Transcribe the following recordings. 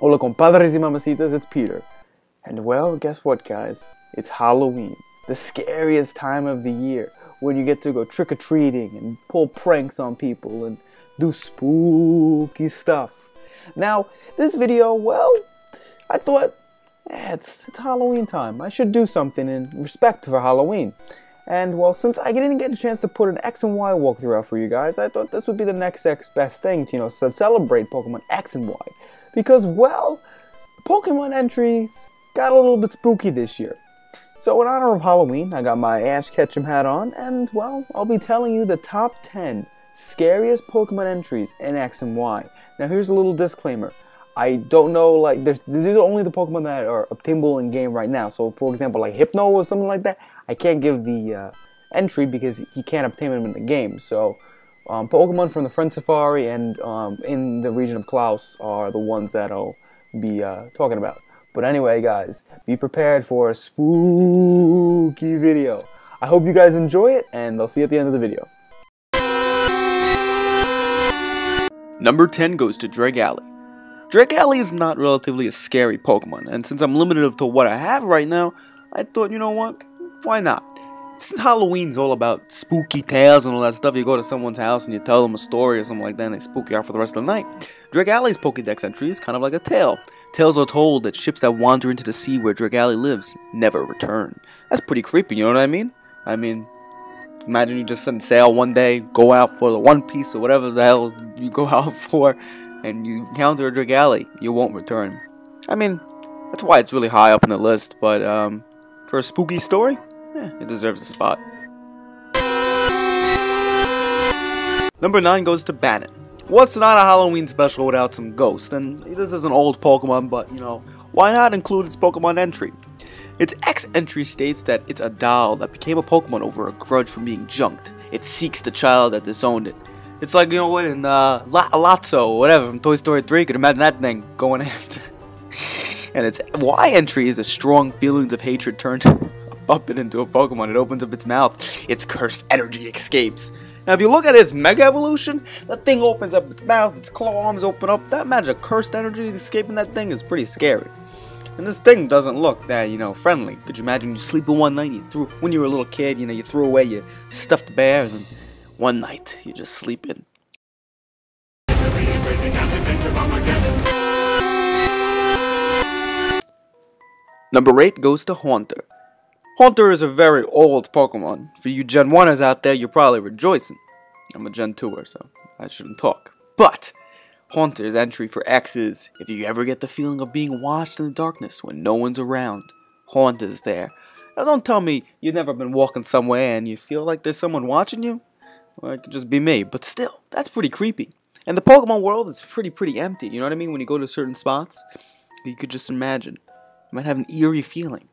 Hola compadres y mamacitas, it's Peter. And well, guess what guys? It's Halloween, the scariest time of the year, when you get to go trick-or-treating and pull pranks on people and do spooky stuff. Now, this video, well, I thought, it's Halloween time. I should do something in respect for Halloween. And well, since I didn't get a chance to put an X and Y walkthrough out for you guys, I thought this would be the next best thing to, to celebrate Pokemon X and Y. Because, well, Pokemon entries got a little bit spooky this year. So in honor of Halloween, I got my Ash Ketchum hat on, and, well, I'll be telling you the top 10 scariest Pokemon entries in X and Y. Now here's a little disclaimer. I don't know, these are only the Pokemon that are obtainable in game right now. So, for example, like Hypno or something like that, I can't give the entry because you can't obtain them in the game. So, Pokemon from the Friend Safari and in the region of Kalos are the ones that I'll be talking about. But anyway, guys, be prepared for a spooky video. I hope you guys enjoy it, and I'll see you at the end of the video. Number 10 goes to Dragonair. Dragonair is not relatively a scary Pokemon, and since I'm limited to what I have right now, I thought, you know what, why not? Since Halloween's all about spooky tales and all that stuff, you go to someone's house and you tell them a story or something like that and they spook you out for the rest of the night. Dragonair's Pokedex entry is kind of like a tale. Tales are told that ships that wander into the sea where Dragonair lives never return. That's pretty creepy, you know what I mean? Imagine you just set sail one day, go out for the One Piece or whatever the hell you go out for, and you encounter a Dragonair, you won't return. That's why it's really high up on the list, but for a spooky story, it deserves a spot. Number 9 goes to Banette. What's not a Halloween special without some ghosts? And this is an old Pokemon, but why not include its Pokemon entry? Its X entry states that it's a doll that became a Pokemon over a grudge from being junked. It seeks the child that disowned it. It's like, in Lotso or whatever from Toy Story 3, could imagine that thing going after. And its Y entry is a strong feelings of hatred turned up it into a Pokemon. It opens up its mouth. Its cursed energy escapes. Now if you look at its Mega Evolution, that thing opens up its mouth, its claw arms open up. That imagine a cursed energy escaping that thing is pretty scary. And this thing doesn't look that, friendly. Could you imagine you sleeping one night, when you were a little kid, you threw away your stuffed bear, and then one night you just sleep in. Number 8 goes to Haunter. Haunter is a very old Pokemon. For you Gen 1ers out there, you're probably rejoicing. I'm a Gen 2er, so I shouldn't talk. But Haunter's entry for X is, if you ever get the feeling of being watched in the darkness when no one's around, Haunter's there. Now don't tell me you've never been walking somewhere and you feel like there's someone watching you. Well, it could just be me, but still, that's pretty creepy. And the Pokemon world is pretty empty, you know what I mean? When you go to certain spots, you could just imagine. You might have an eerie feeling.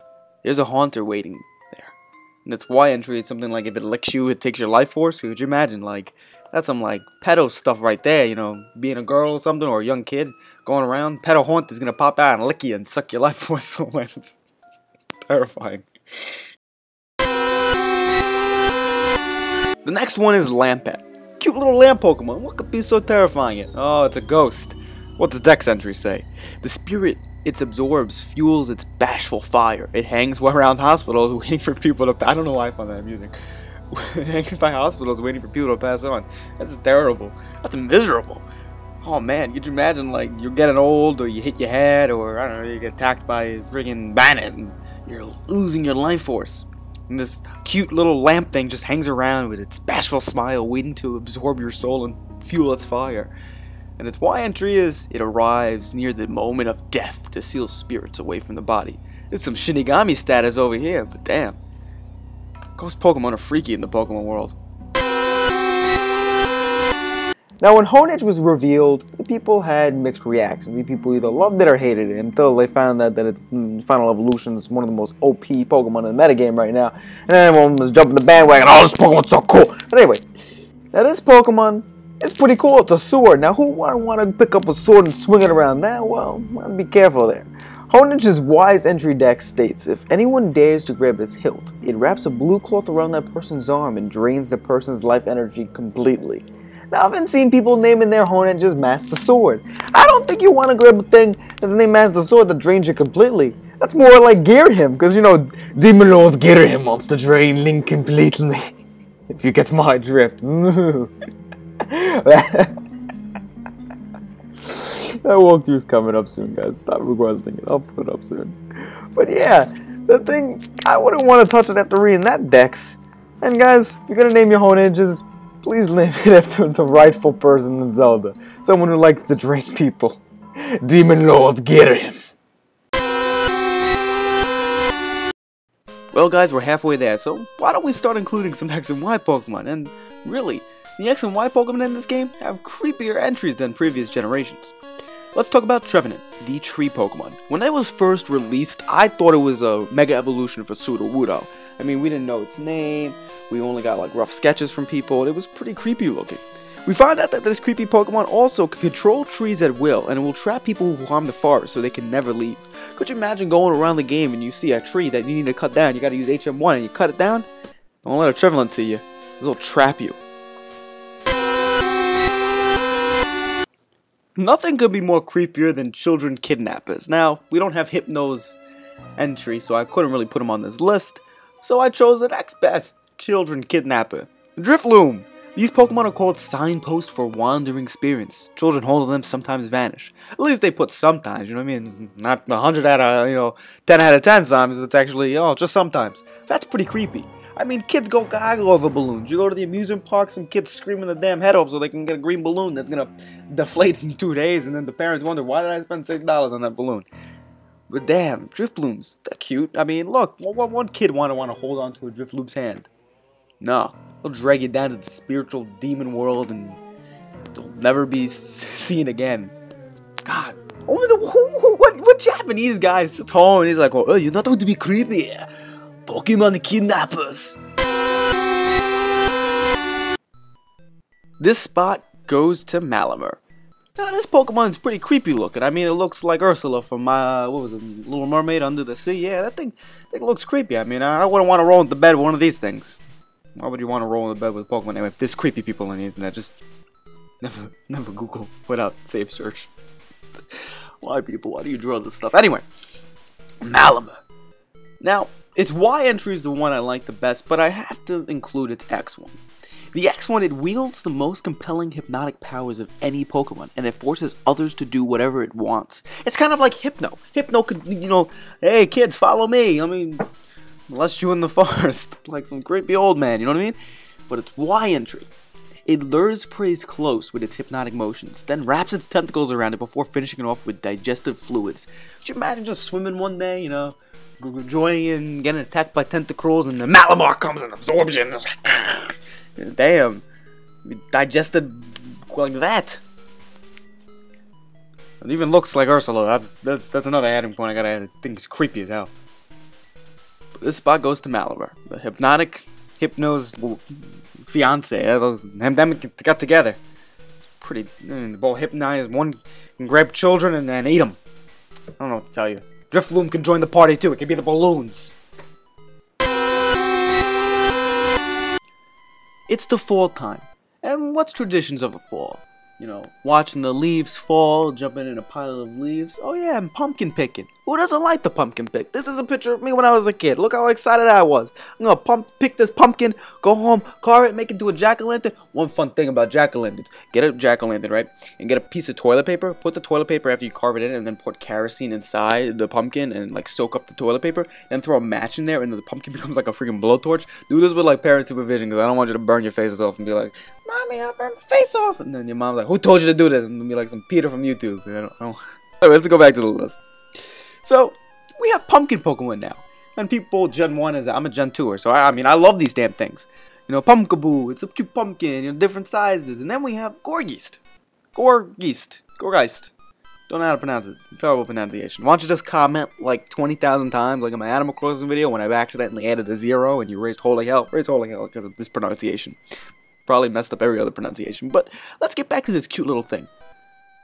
There's a Haunter waiting there. And its Y entry is something like if it licks you, it takes your life force. Could you imagine, that's some pedo stuff right there, being a girl or something, or a young kid going around. Pedo Haunter is gonna pop out and lick you and suck your life force away. It's terrifying. The next one is Lampent. Cute little lamp Pokemon. What could be so terrifying? Oh, it's a ghost. What does Dex entry say? The spirit it absorbs fuels its bashful fire. It hangs around hospitals waiting for people to... I don't know why I find that amusing. It hangs by hospitals waiting for people to pass on. That's terrible. That's miserable. Oh man, could you imagine you're getting old, or you hit your head, or I don't know, you get attacked by a friggin' Banette and you're losing your life force. And this cute little lamp thing just hangs around with its bashful smile waiting to absorb your soul and fuel its fire. And its Y entry is, it arrives near the moment of death to seal spirits away from the body. It's some Shinigami status over here, but damn. Ghost Pokemon are freaky in the Pokemon world. Now when Honedge was revealed, the people had mixed reactions. The people either loved it or hated it until they found out that its final evolution is one of the most OP Pokemon in the metagame right now. And everyone was jumping the bandwagon, oh, this Pokemon's so cool! But anyway, now this Pokemon, it's pretty cool. It's a sword. Now, who would want to pick up a sword and swing it around? Now, well, be careful there. Honedge's wise entry dex states, if anyone dares to grab its hilt, it wraps a blue cloth around that person's arm and drains the person's life energy completely. Now, I've been seeing people naming their Honedge Master Sword. I don't think you want to grab a thing that's named Master Sword that drains you completely. That's more like Gear Him, because you know, Demon Lord's Gear Him wants to drain Link completely. If you get my drift. That walkthrough's coming up soon, guys. Stop requesting it. I'll put it up soon. But yeah, the thing, I wouldn't want to touch it after reading that Dex. And guys, if you're gonna name your Honedges, please name it after the rightful person in Zelda. Someone who likes to drain people. Demon Lord, get him! Well guys, we're halfway there, so why don't we start including some X and Y Pokemon? And really, the X and Y Pokemon in this game have creepier entries than previous generations. Let's talk about Trevenant, the tree Pokemon. When it was first released, I thought it was a Mega Evolution for Sudowoodo. I mean, we didn't know its name, we only got like rough sketches from people, it was pretty creepy looking. We found out that this creepy Pokemon also can control trees at will, and it will trap people who harm the forest so they can never leave. Could you imagine going around the game and you see a tree that you need to cut down, you gotta use HM1 and you cut it down? Don't let a Trevenant see you, this will trap you. Nothing could be more creepier than children kidnappers. Now, we don't have Hypno's entry, so I couldn't really put him on this list, so I chose the next best children kidnapper, Drifloon. These Pokemon are called signposts for wandering spirits. Children hold them sometimes vanish. At least they put sometimes, you know what I mean? Not 100 out of, 10 out of 10 times, it's actually, just sometimes. That's pretty creepy. I mean, kids go gaga over balloons. You go to the amusement park, some kids screaming their damn head off so they can get a green balloon that's gonna deflate in 2 days, and then the parents wonder, why did I spend $6 on that balloon? But damn, Drifloons, they're cute. I mean, look, what one kid want to hold on to a Drifloon's hand? No, they'll drag you down to the spiritual demon world and they'll never be seen again. God, what Japanese guy sits home and he's like, oh, you're not going to be creepy. Pokemon kidnappers. This spot goes to Malamar. Now this Pokemon's pretty creepy looking. I mean, it looks like Ursula from what was it, Little Mermaid Under the Sea. Yeah, that thing looks creepy. I mean, I wouldn't want to roll into bed with one of these things. Why would you want to roll into bed with a Pokemon name if there's creepy people on the internet? Just never Google without safe search. Why people? Why do you draw this stuff? Anyway, Malamar. Now, its Y entry is the one I like the best, but I have to include its X one. The X one, it wields the most compelling hypnotic powers of any Pokemon, and it forces others to do whatever it wants. It's kind of like Hypno. Hypno could, hey kids, follow me. I mean, molest you in the forest, like some creepy old man, you know what I mean? But its Y entry, it lures prey close with its hypnotic motions, then wraps its tentacles around it before finishing it off with digestive fluids. Could you imagine just swimming one day, enjoying and getting attacked by tentacles, and the Malamar comes and absorbs you, and damn, digested like that. It even looks like Ursula. That's another adding point I gotta add. This thing's creepy as hell. But this spot goes to Malamar, the Hypno's fiance. Them got together. It's pretty. The both hypnotized. One can grab children and eat them. I don't know what to tell you. Drifloon can join the party too. It can be the balloons. It's the fall time. And what's traditions of the fall? Watching the leaves fall, jumping in a pile of leaves. Oh yeah, and pumpkin picking. Who doesn't like the pumpkin pick? This is a picture of me when I was a kid. Look how excited I was. I'm gonna pick this pumpkin, go home, carve it, make it into a jack-o'-lantern. One fun thing about jack-o'-lanterns. Get a jack-o'-lantern, right? And get a piece of toilet paper. Put the toilet paper after you carve it in, and then put kerosene inside the pumpkin and like soak up the toilet paper. Then throw a match in there, and the pumpkin becomes like a freaking blowtorch. Do this with like parent supervision, because I don't want you to burn your faces off and be like, Mommy, I burned my face off. And then your mom's like, who told you to do this? And it'll be like some Peter from YouTube. I don't know. Anyway, let's go back to the list. So, we have pumpkin Pokemon now. And people, Gen 1 is, I'm a Gen 2er, so I mean, I love these damn things. Pumpkaboo, it's a cute pumpkin, different sizes. And then we have Gourgeist. Gourgeist. Don't know how to pronounce it. Terrible pronunciation. Why don't you just comment like 20,000 times, like in my Animal Crossing video, when I've accidentally added a 0 and you raised holy hell because of this pronunciation. Probably messed up every other pronunciation. But let's get back to this cute little thing.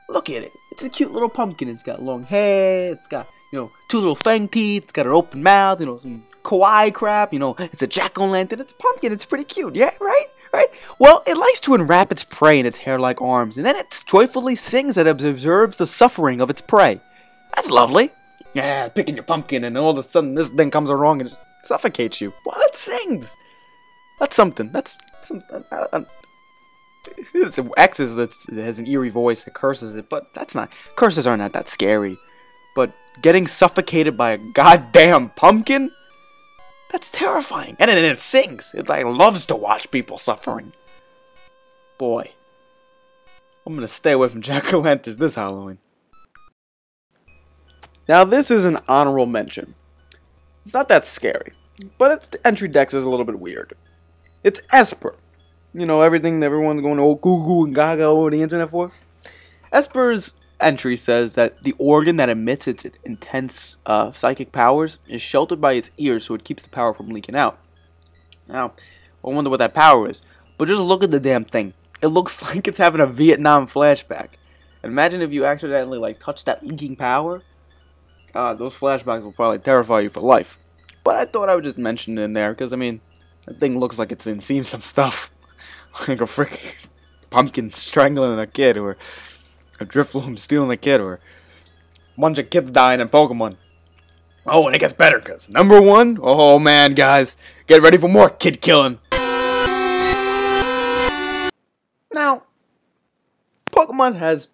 Look at it. It's a cute little pumpkin. It's got long hair. It's got, 2 little fang teeth. It's got an open mouth. Some kawaii crap. It's a jack-o'-lantern. It's a pumpkin. It's pretty cute. Yeah, right? Right? Well, it likes to enwrap its prey in its hair-like arms, and then it joyfully sings as it observes the suffering of its prey. That's lovely. Yeah, picking your pumpkin, and all of a sudden this thing comes along and just suffocates you. Well, it sings. That's something. That's something. X has an eerie voice that curses it, but that's not. Curses are not that scary. But getting suffocated by a goddamn pumpkin? That's terrifying. And then it sings. It like loves to watch people suffering. Boy. I'm gonna stay away from jack-o'-lanterns this Halloween. Now this is an honorable mention. It's not that scary, but its entry dex is a little bit weird. It's Espurr. You know, everything that everyone's going to goo goo and gaga over the internet for. Espurr's entry says that the organ that emits its intense psychic powers is sheltered by its ears, so it keeps the power from leaking out. Now, I wonder what that power is, but just look at the damn thing. It looks like it's having a Vietnam flashback. And imagine if you accidentally like touch that leaking power. Those flashbacks will probably terrify you for life. But I thought I would just mention it in there, because I mean, that thing looks like it's seen some stuff. Like a freaking pumpkin strangling a kid, or a Drifloon stealing a kid, or a bunch of kids dying in Pokemon. Oh, and it gets better, because number 1, oh man, guys, get ready for more kid killing. Now, Pokemon has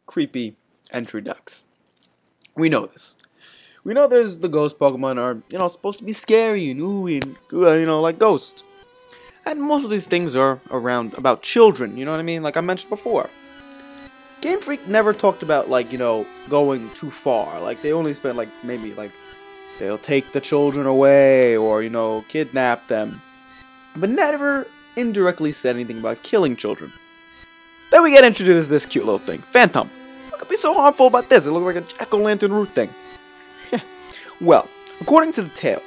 creepy entry decks. We know this. We know there's the ghost Pokemon are, you know, supposed to be scary and ooey and, you know, like ghosts. And most of these things are about children, you know what I mean? Like I mentioned before. Game Freak never talked about, like, you know, going too far. Like, they only spent, like, maybe, like, they'll take the children away or, you know, kidnap them. But never indirectly said anything about killing children. Then we get introduced to this cute little thing, Phantump. What could be so harmful about this? It looks like a jack-o'-lantern root thing. Well, according to the tales,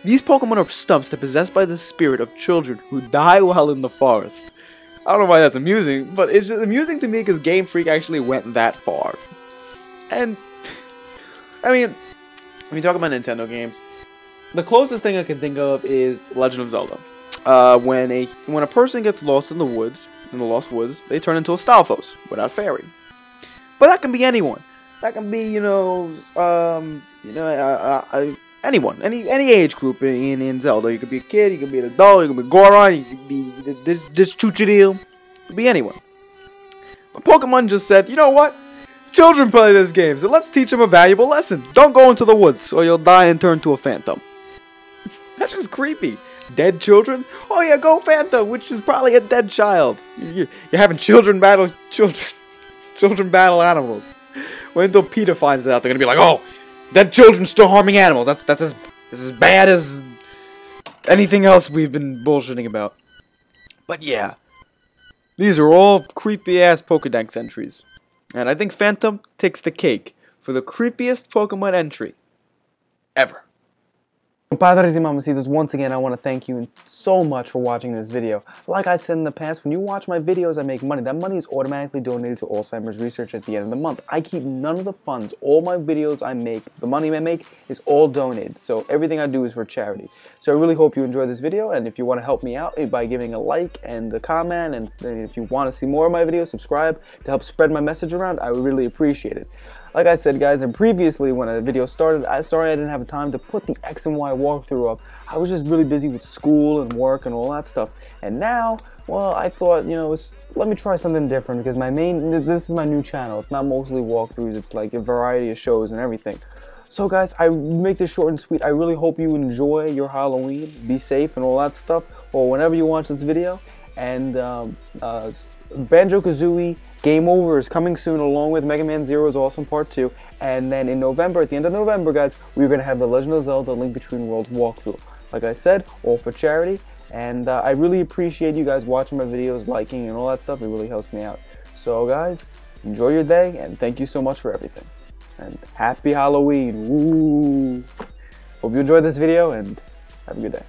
these Pokemon are stumps that are possessed by the spirit of children who die while in the forest. I don't know why that's amusing, but it's just amusing to me because Game Freak actually went that far. And, I mean, when you talk about Nintendo games, the closest thing I can think of is Legend of Zelda. When a person gets lost in the woods, in the Lost Woods, they turn into a Stalfos without fairy. But that can be anyone. That can be, anyone, any age group in Zelda. You could be a kid, you could be an adult, you could be Goron, you could be this Chuchadil. It could be anyone. But Pokemon just said, you know what? Children play this game, so let's teach them a valuable lesson. Don't go into the woods, or you'll die and turn to a Phantom. That's just creepy. Dead children? Oh yeah, go Phantom, which is probably a dead child. You're having children battle animals. Wait until Peter finds out, they're gonna be like, oh, dead children still harming animals. That's as bad as anything else we've been bullshitting about. But yeah, these are all creepy ass Pokedex entries, and I think Phantump takes the cake for the creepiest Pokemon entry ever. Compadres y Mamacitas, once again, I want to thank you so much for watching this video. Like I said in the past, when you watch my videos, I make money. That money is automatically donated to Alzheimer's research at the end of the month. I keep none of the funds. All my videos I make, the money I make, is all donated. So everything I do is for charity. So I really hope you enjoyed this video, and if you want to help me out by giving a like and a comment, and if you want to see more of my videos, subscribe to help spread my message around. I would really appreciate it. Like I said, guys, and previously when a video started, sorry I didn't have time to put the X and Y walkthrough up. I was just really busy with school and work and all that stuff. And now, well, I thought, let me try something different, because this is my new channel. It's not mostly walkthroughs, it's like a variety of shows and everything. So guys, I make this short and sweet. I really hope you enjoy your Halloween. Be safe and all that stuff, or whenever you watch this video. And Banjo-Kazooie Game Over is coming soon, along with Mega Man Zero's Awesome Part 2. And then in November, at the end of November, guys, we're going to have the Legend of Zelda Link Between Worlds walkthrough. Like I said, all for charity. And I really appreciate you guys watching my videos, liking, and all that stuff. It really helps me out. So guys, enjoy your day, and thank you so much for everything. And happy Halloween. Woo! Hope you enjoyed this video, and have a good day.